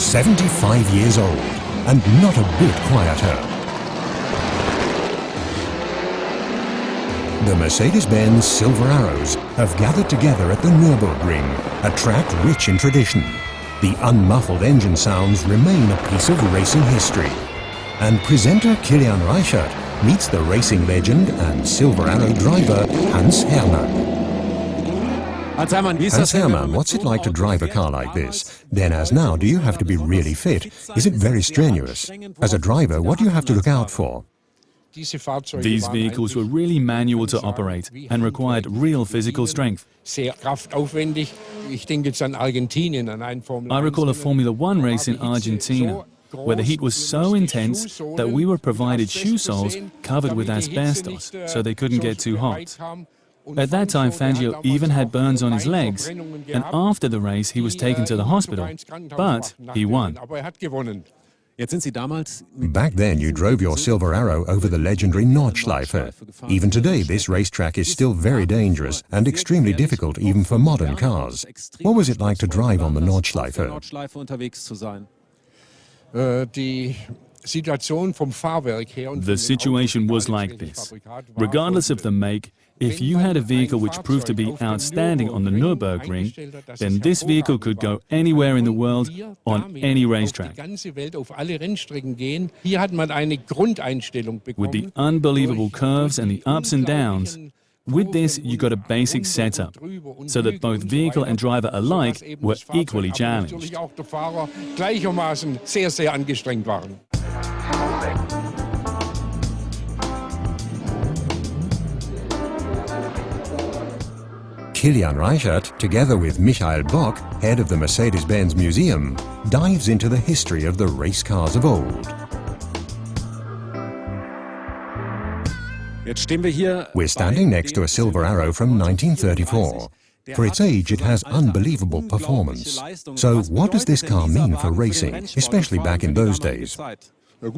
75 years old and not a bit quieter. The Mercedes-Benz Silver Arrows have gathered together at the Nürburgring, a track rich in tradition. The unmuffled engine sounds remain a piece of racing history. And presenter Kilian Reichert meets the racing legend and Silver Arrow driver Hans Hermann. Hans Hermann, what's it like to drive a car like this? Then as now, do you have to be really fit? Is it very strenuous? As a driver, what do you have to look out for? These vehicles were really manual to operate and required real physical strength. I recall a Formula One race in Argentina, where the heat was so intense that we were provided shoe soles covered with asbestos, so they couldn't get too hot. At that time, Fangio even had burns on his legs, and after the race he was taken to the hospital, but he won. Back then you drove your Silver Arrow over the legendary Nordschleife. Even today this racetrack is still very dangerous and extremely difficult even for modern cars. What was it like to drive on the Nordschleife? The situation was like this. Regardless of the make, if you had a vehicle which proved to be outstanding on the Nürburgring, then this vehicle could go anywhere in the world on any racetrack. With the unbelievable curves and the ups and downs, with this you got a basic setup, so that both vehicle and driver alike were equally challenged. Kilian Reichert, together with Michael Bock, head of the Mercedes-Benz Museum, dives into the history of the race cars of old. We're standing next to a Silver Arrow from 1934. For its age, it has unbelievable performance. So what does this car mean for racing, especially back in those days? At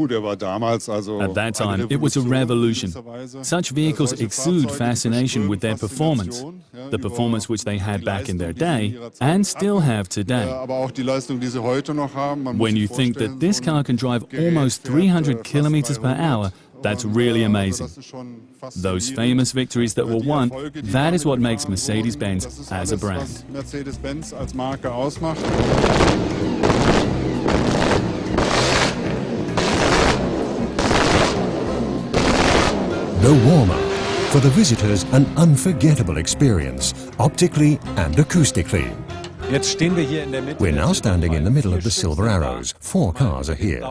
that time, it was a revolution. Such vehicles exude fascination with their performance, the performance which they had back in their day and still have today. When you think that this car can drive almost 300 kilometers per hour, that's really amazing. Those famous victories that were won, that is what makes Mercedes-Benz as a brand. The warm-up. For the visitors, an unforgettable experience, optically and acoustically. We're now standing in the middle of the Silver Arrows. 4 cars are here.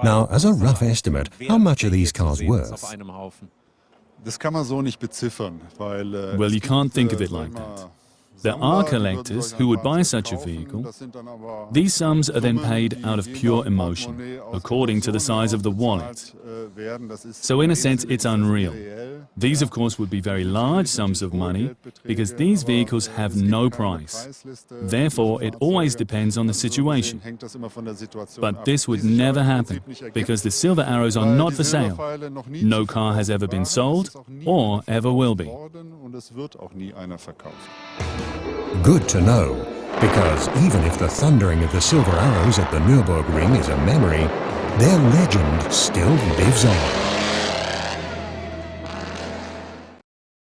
Now, as a rough estimate, how much are these cars worth? Well, you can't think of it like that. There are collectors who would buy such a vehicle. These sums are then paid out of pure emotion, according to the size of the wallet. So in a sense, it's unreal. These, of course, would be very large sums of money, because these vehicles have no price. Therefore, it always depends on the situation. But this would never happen, because the Silver Arrows are not for sale. No car has ever been sold, or ever will be. Good to know, because even if the thundering of the Silver Arrows at the Nürburgring is a memory, their legend still lives on.